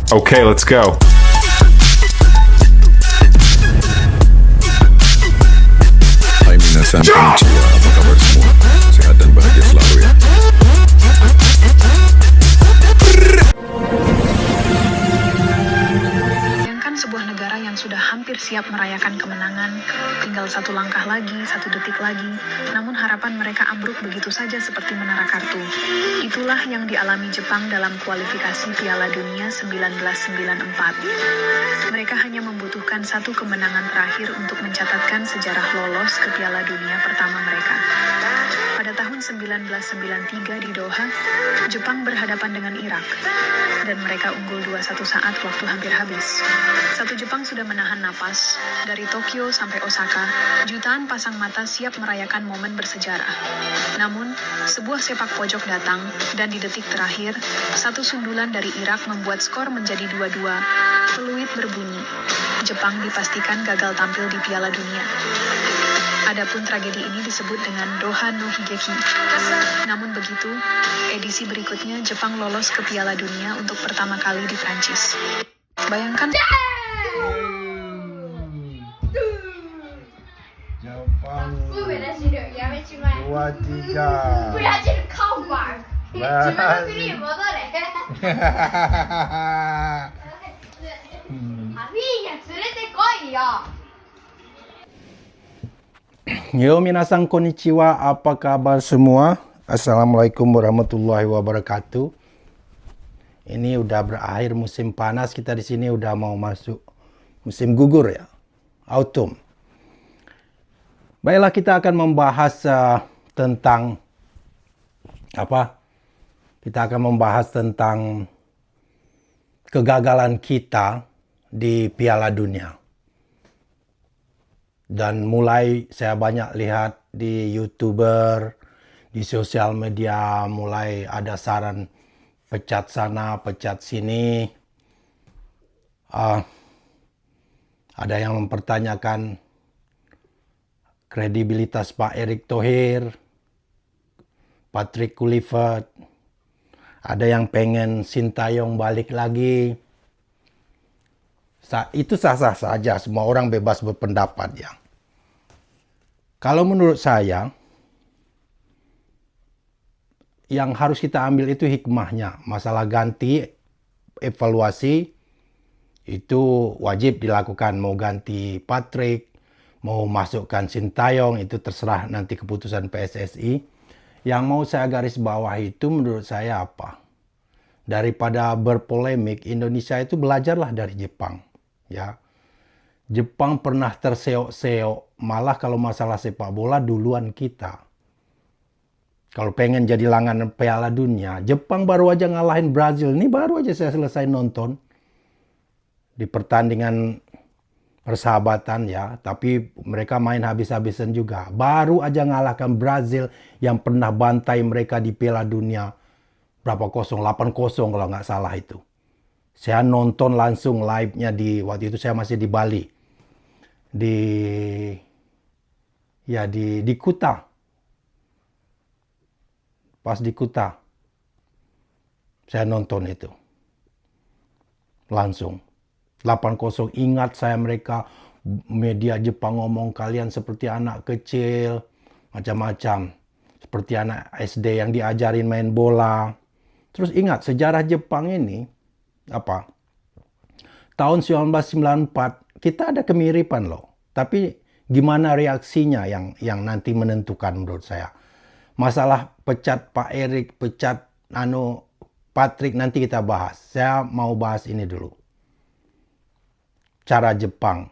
Okay, let's go. Hai minasan konnichiwa, apa kabar semua? Sehat dan bahagia selalu ya. Bayangkan sebuah negara yang sudah hampir siap merayakan kemenangan, tinggal satu langkah lagi, satu detik lagi, namun harapan mereka ambruk begitu saja seperti menara kartu. Itulah yang dialami Jepang dalam kualifikasi Piala Dunia 1994. Mereka hanya membutuhkan satu kemenangan terakhir untuk mencatatkan sejarah lolos ke Piala Dunia pertama mereka. Pada tahun 1993 di Doha, Jepang berhadapan dengan Irak, dan mereka unggul 2-1 saat waktu hampir habis. Satu Jepang sudah menahan napas. Dari Tokyo sampai Osaka, jutaan pasang mata siap merayakan momen bersejarah. Namun, sebuah sepak pojok datang, dan di detik terakhir, satu sundulan dari Irak membuat skor menjadi 2-2. Peluit berbunyi. Jepang dipastikan gagal tampil di Piala Dunia. Adapun tragedi ini disebut dengan Doha no Higeki. Namun begitu, edisi berikutnya Jepang lolos ke Piala Dunia untuk pertama kali di Prancis. Bayangkan Jepang 2-3 ブラジルカウバー自分の国に戻れアビーニャ連れてこいよ Yo minasan konnichiwa, apa kabar semua? Assalamualaikum warahmatullahi wabarakatuh. Ini udah berakhir musim panas, kita di sini udah mau masuk musim gugur ya, autumn. Baiklah, kita akan membahas tentang apa? Kita akan membahas tentang kegagalan kita di Piala Dunia. Dan mulai saya banyak lihat di YouTuber, di sosial media, mulai ada saran pecat sana, pecat sini. Ada yang mempertanyakan kredibilitas Pak Erick Thohir, Patrick Kluivert. Ada yang pengen Sintayong balik lagi. Itu sah-sah saja, semua orang bebas berpendapat ya. Kalau menurut saya, yang harus kita ambil itu hikmahnya. Masalah ganti, evaluasi, itu wajib dilakukan. Mau ganti Patrick, mau masukkan Sintayong, itu terserah nanti keputusan PSSI. Yang mau saya garis bawah itu menurut saya apa? Daripada berpolemik, Indonesia itu belajarlah dari Jepang. Ya, Jepang pernah terseok-seok, malah kalau masalah sepak bola duluan kita. Kalau pengen jadi langganan Piala Dunia, Jepang baru aja ngalahin Brazil. Ini baru aja saya selesai nonton di pertandingan persahabatan ya, tapi mereka main habis-habisan juga. Baru aja ngalahkan Brazil yang pernah bantai mereka di Piala Dunia berapa 8-0 kalau nggak salah itu. Saya nonton langsung live-nya waktu itu saya masih di Bali. Di Kuta. Pas di Kuta. Saya nonton itu. Langsung. 8-0, ingat saya mereka media Jepang ngomong kalian seperti anak kecil. Macam-macam. Seperti anak SD yang diajarin main bola. Terus ingat sejarah Jepang ini. Apa? Tahun 1994 kita ada kemiripan loh. Tapi gimana reaksinya yang nanti menentukan menurut saya. Masalah pecat Pak Erick, pecat Patrick nanti kita bahas. Saya mau bahas ini dulu. Cara Jepang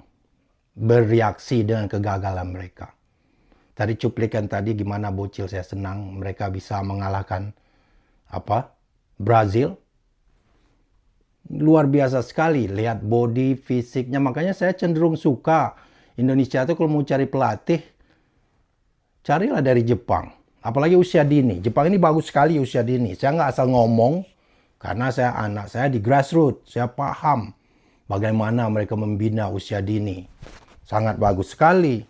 bereaksi dengan kegagalan mereka. Tadi cuplikan tadi gimana bocil, saya senang mereka bisa mengalahkan Brazil. Luar biasa sekali lihat body fisiknya, makanya saya cenderung suka Indonesia itu kalau mau cari pelatih carilah dari Jepang, apalagi usia dini. Jepang ini bagus sekali usia dini. Saya nggak asal ngomong karena anak saya di grassroots, saya paham bagaimana mereka membina usia dini, sangat bagus sekali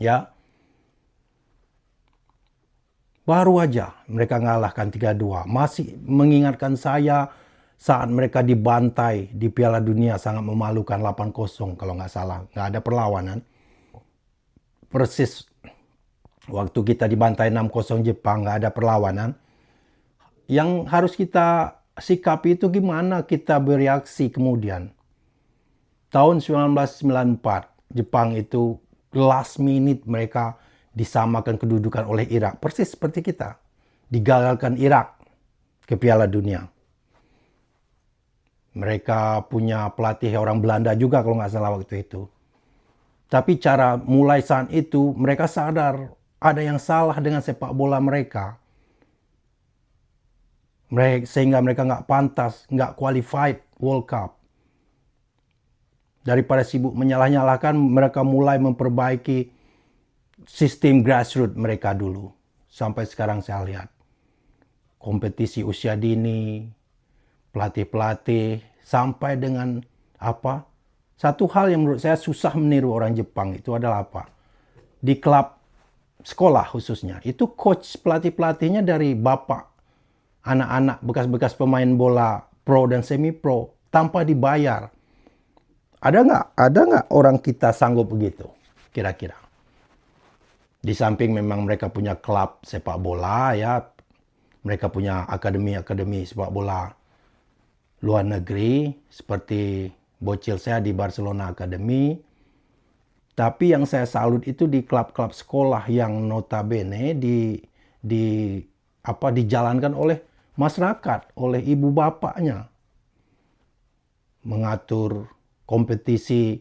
ya. Baru aja mereka ngalahkan 3-2, masih mengingatkan saya saat mereka dibantai di Piala Dunia sangat memalukan 8-0 kalau nggak salah. Nggak ada perlawanan. Persis waktu kita dibantai 6-0 Jepang, nggak ada perlawanan. Yang harus kita sikapi itu gimana kita bereaksi kemudian. Tahun 1994, Jepang itu last minute mereka disamakan kedudukan oleh Irak. Persis seperti kita. Digagalkan Irak ke Piala Dunia. Mereka punya pelatih orang Belanda juga kalau nggak salah waktu itu. Tapi cara mulai saat itu mereka sadar ada yang salah dengan sepak bola mereka. Sehingga mereka nggak pantas, nggak qualified World Cup. Daripada sibuk menyalah-nyalahkan, mereka mulai memperbaiki sistem grassroots mereka dulu. Sampai sekarang saya lihat. Kompetisi usia dini, pelatih-pelatih, sampai dengan apa? Satu hal yang menurut saya susah meniru orang Jepang itu adalah apa? Di klub sekolah khususnya, itu coach pelatih-pelatihnya dari bapak, anak-anak bekas-bekas pemain bola pro dan semi-pro, tanpa dibayar. Ada nggak orang kita sanggup begitu, kira-kira? Di samping memang mereka punya klub sepak bola, ya, mereka punya akademi sepak bola luar negeri, seperti bocil saya di Barcelona Academy. Tapi yang saya salut itu di klub-klub sekolah yang notabene dijalankan oleh masyarakat, oleh ibu bapaknya, mengatur kompetisi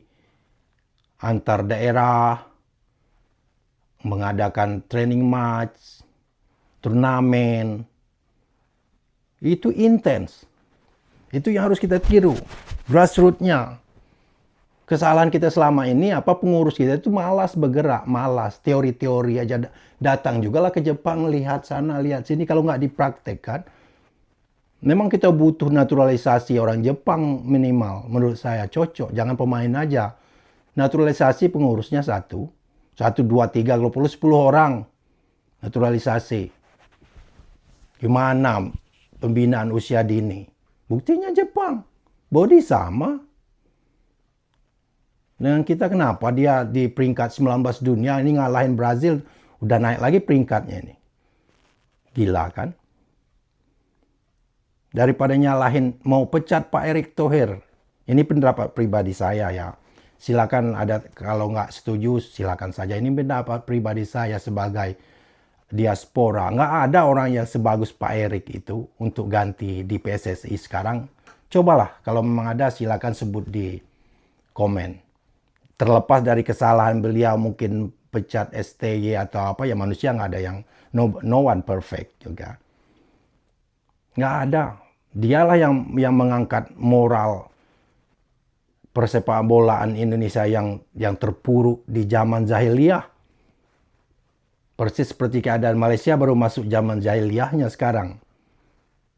antar daerah, mengadakan training match, turnamen. Itu intens. Itu yang harus kita tiru. Grassroots-nya. Kesalahan kita selama ini, pengurus kita itu malas bergerak, malas. Teori-teori aja. Datang juga lah ke Jepang, lihat sana, lihat sini. Kalau nggak dipraktekkan, memang kita butuh naturalisasi orang Jepang minimal. Menurut saya cocok. Jangan pemain aja. Naturalisasi pengurusnya 1, 2, 3, 20, 10 orang. Naturalisasi. Gimana pembinaan usia dini? Buktinya Jepang. Body sama. Dengan kita kenapa dia di peringkat 19 dunia ini ngalahin Brazil. Udah naik lagi peringkatnya ini. Gila kan? Daripada nyalahin mau pecat Pak Erick Thohir. Ini pendapat pribadi saya ya. Silakan kalau nggak setuju silakan saja. Ini pendapat pribadi saya sebagai diaspora. Nggak ada orang yang sebagus Pak Erick itu untuk ganti di PSSI sekarang. Cobalah kalau memang ada silakan sebut di komen. Terlepas dari kesalahan beliau mungkin pecat STY atau apa ya, manusia nggak ada yang no one perfect juga. Nggak ada. Dialah yang mengangkat moral persepak bolaan Indonesia yang terpuruk di zaman jahiliyah. Persis seperti keadaan Malaysia baru masuk zaman jahiliyahnya sekarang.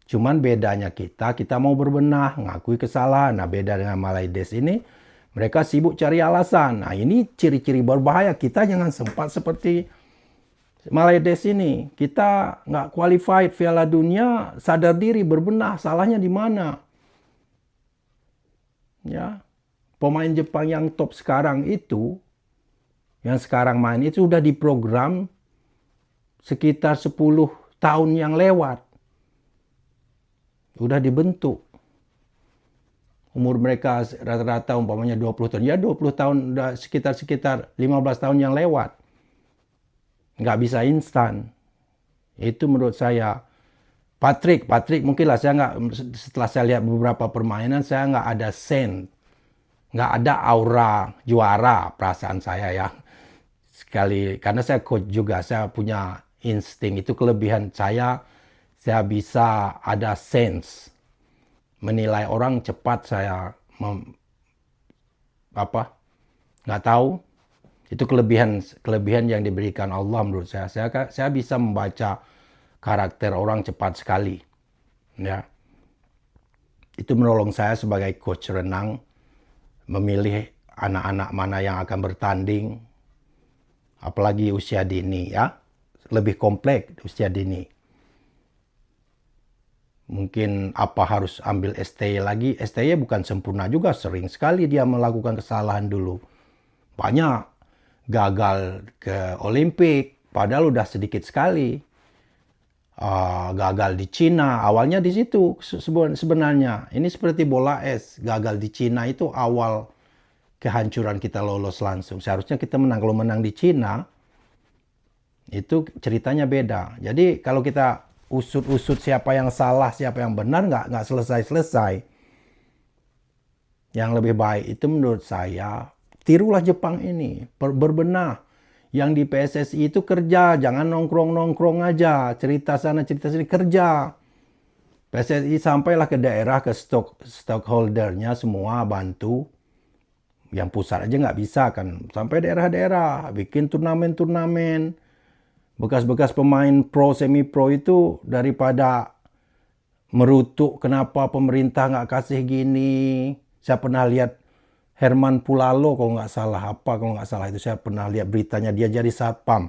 Cuman bedanya kita mau berbenah, ngakui kesalahan. Nah beda dengan Malaydes ini, mereka sibuk cari alasan. Nah ini ciri-ciri berbahaya. Kita jangan sempat seperti Malaydes ini. Kita nggak qualified Piala Dunia, sadar diri, berbenah. Salahnya di mana? Ya, pemain Jepang yang top sekarang itu, yang sekarang main itu sudah diprogram sekitar 10 tahun yang lewat. Udah dibentuk. Umur mereka rata-rata umpamanya 20 tahun. Ya 20 tahun, udah sekitar 15 tahun yang lewat. Nggak bisa instan. Itu menurut saya. Patrick mungkin lah setelah saya lihat beberapa permainan, saya nggak ada sense. Nggak ada aura juara perasaan saya ya. Sekali, karena saya coach juga, saya punya insting, itu kelebihan saya bisa ada sense. Menilai orang cepat saya, nggak tahu. Itu kelebihan yang diberikan Allah menurut saya. Saya bisa membaca karakter orang cepat sekali. Ya. Itu menolong saya sebagai coach renang, memilih anak-anak mana yang akan bertanding, apalagi usia dini ya, lebih kompleks usia dini. Mungkin apa harus ambil STY lagi. STY bukan sempurna juga. Sering sekali dia melakukan kesalahan dulu. Banyak gagal ke Olimpik. Padahal udah sedikit sekali. Gagal di Cina. Awalnya di situ sebenarnya. Ini seperti bola es. Gagal di Cina itu awal kehancuran kita lolos langsung. Seharusnya kita menang. Kalau menang di Cina, itu ceritanya beda. Jadi kalau kita usut-usut siapa yang salah, siapa yang benar, nggak selesai-selesai. Yang lebih baik itu menurut saya, tirulah Jepang ini, berbenah. Yang di PSSI itu kerja, jangan nongkrong-nongkrong aja, cerita sana, cerita sini, kerja. PSSI sampailah ke daerah, ke stockholdernya semua bantu. Yang pusat aja nggak bisa kan, sampai daerah-daerah, bikin turnamen-turnamen. Bekas-bekas pemain pro, semi-pro itu daripada merutuk kenapa pemerintah nggak kasih gini. Saya pernah lihat Herman Pulalo kalau nggak salah itu saya pernah lihat beritanya, dia jadi satpam.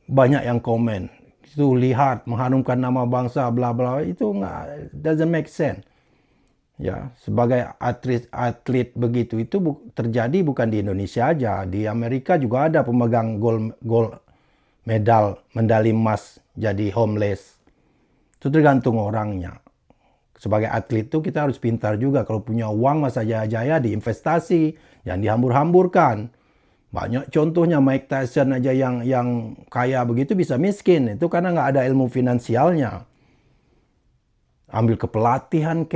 Banyak yang komen, itu lihat mengharumkan nama bangsa bla bla, itu nggak, doesn't make sense. Ya, sebagai atlet begitu itu terjadi bukan di Indonesia aja, di Amerika juga ada pemegang medali emas jadi homeless. Itu tergantung orangnya. Sebagai atlet itu kita harus pintar juga. Kalau punya uang masa jaya-jaya diinvestasi, jangan dihambur-hamburkan. Banyak contohnya Mike Tyson aja yang kaya begitu bisa miskin. Itu karena nggak ada ilmu finansialnya. Ambil kepelatihan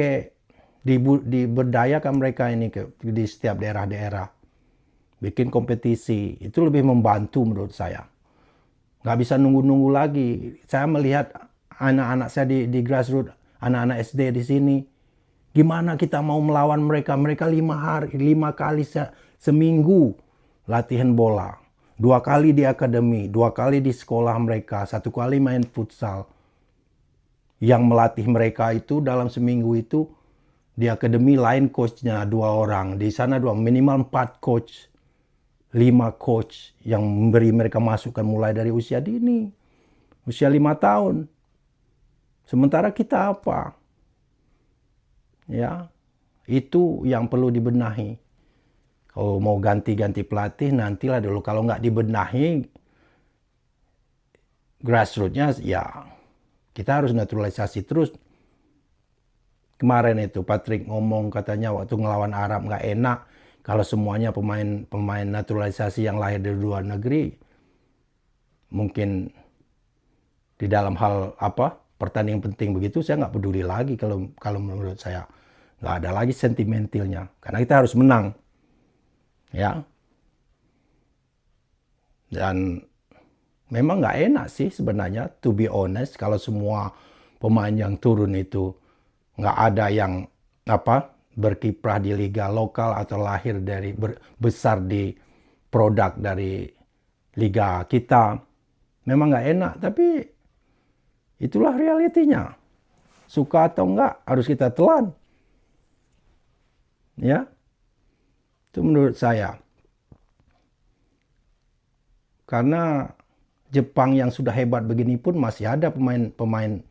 diberdayakan mereka ini di setiap daerah-daerah. Bikin kompetisi. Itu lebih membantu menurut saya. Nggak bisa nunggu-nunggu lagi. Saya melihat anak-anak saya di grassroots, anak-anak SD di sini. Gimana kita mau melawan mereka? Mereka 5 kali seminggu latihan bola. 2 kali di akademi, 2 kali di sekolah mereka, 1 kali main futsal. Yang melatih mereka itu dalam seminggu itu di akademi lain coachnya 2 orang. Di sana minimal 4 coach. 5 coach yang memberi mereka masukan mulai dari usia dini. Usia 5 tahun. Sementara kita apa? Ya, itu yang perlu dibenahi. Kalau mau ganti-ganti pelatih nantilah dulu. Kalau nggak dibenahi grassroots-nya, ya kita harus naturalisasi terus. Kemarin itu Patrick ngomong katanya waktu ngelawan Arab nggak enak. Kalau semuanya pemain naturalisasi yang lahir dari luar negeri, mungkin di dalam hal pertandingan penting begitu, saya nggak peduli lagi kalau menurut saya. Nggak ada lagi sentimentalnya. Karena kita harus menang. Ya. Dan memang nggak enak sih sebenarnya, to be honest, kalau semua pemain yang turun itu nggak ada yang berkiprah di liga lokal atau lahir besar di produk dari liga kita. Memang nggak enak, tapi itulah realitinya. Suka atau enggak, harus kita telan. Ya, itu menurut saya. Karena Jepang yang sudah hebat begini pun masih ada pemain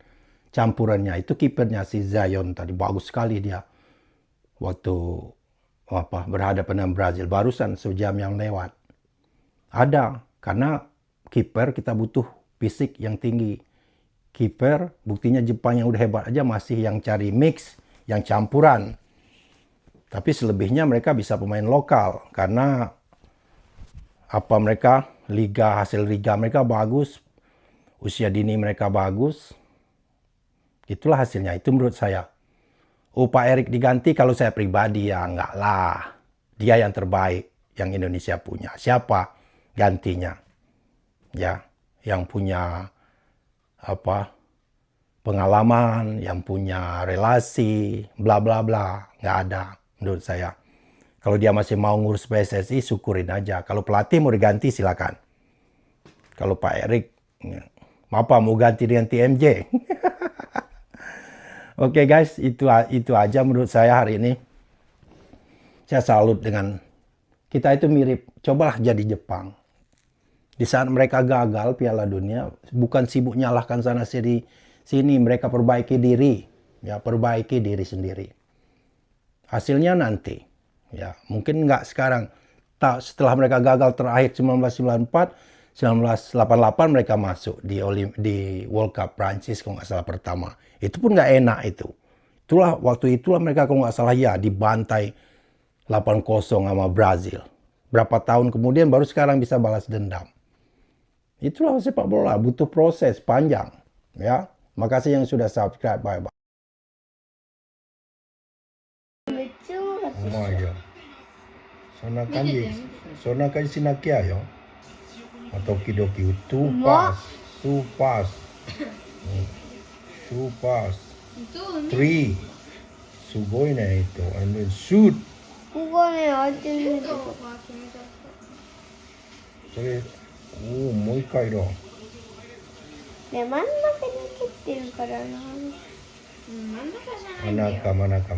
campurannya. Itu kipernya si Zion tadi, bagus sekali dia. Waktu berhadapan dengan Brazil barusan sejam yang lewat. Ada, karena kiper kita butuh fisik yang tinggi. Kiper, buktinya Jepang yang udah hebat aja masih yang cari mix, yang campuran. Tapi selebihnya mereka bisa pemain lokal karena hasil liga mereka bagus, usia dini mereka bagus. Itulah hasilnya, itu menurut saya. Pak Erik diganti, kalau saya pribadi ya enggak lah. Dia yang terbaik yang Indonesia punya. Siapa gantinya? Ya, yang punya pengalaman, yang punya relasi, bla bla bla. Nggak ada menurut saya. Kalau dia masih mau ngurus PSSI, syukurin aja. Kalau pelatih mau diganti, silakan. Kalau Pak Erik, mau ganti dengan TMJ? Oke guys, itu aja menurut saya hari ini. Saya salut dengan kita itu mirip. Cobalah jadi Jepang. Di saat mereka gagal Piala Dunia, bukan sibuk nyalahkan sana sini mereka perbaiki diri, ya perbaiki diri sendiri. Hasilnya nanti, ya mungkin nggak sekarang. Setelah mereka gagal terakhir 1994, 1988 mereka masuk di World Cup Prancis kalau nggak salah pertama. Itu pun nggak enak itu. Waktu itulah mereka kalau nggak salah ya dibantai 8-0 sama Brazil. Berapa tahun kemudian baru sekarang bisa balas dendam. Itulah sepak bola, butuh proses panjang. Ya, makasih yang sudah subscribe. Bye bye. Oh iya. そんな感じしなきゃよ。時々2パス、2パス、3。すごいね、itu. And then shoot. ここね、開いてるね。それ、もう一回だ。ね、真ん中に切ってるからな。真ん中じゃないんだよ。真ん中。